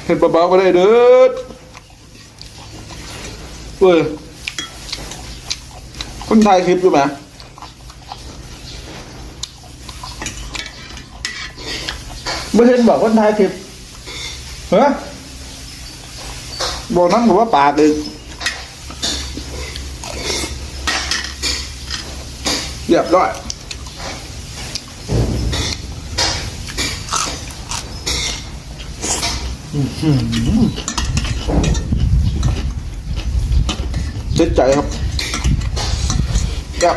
เห็นเบาๆก็ได้เด้อเว้ยคนไทยคลิปอยู่ไหมไม่เห็นบอกคนไทยคลิปเหรอบอกนั่งบอกว่าปากเลยเรียบร้อยเด็ดใจครับครับ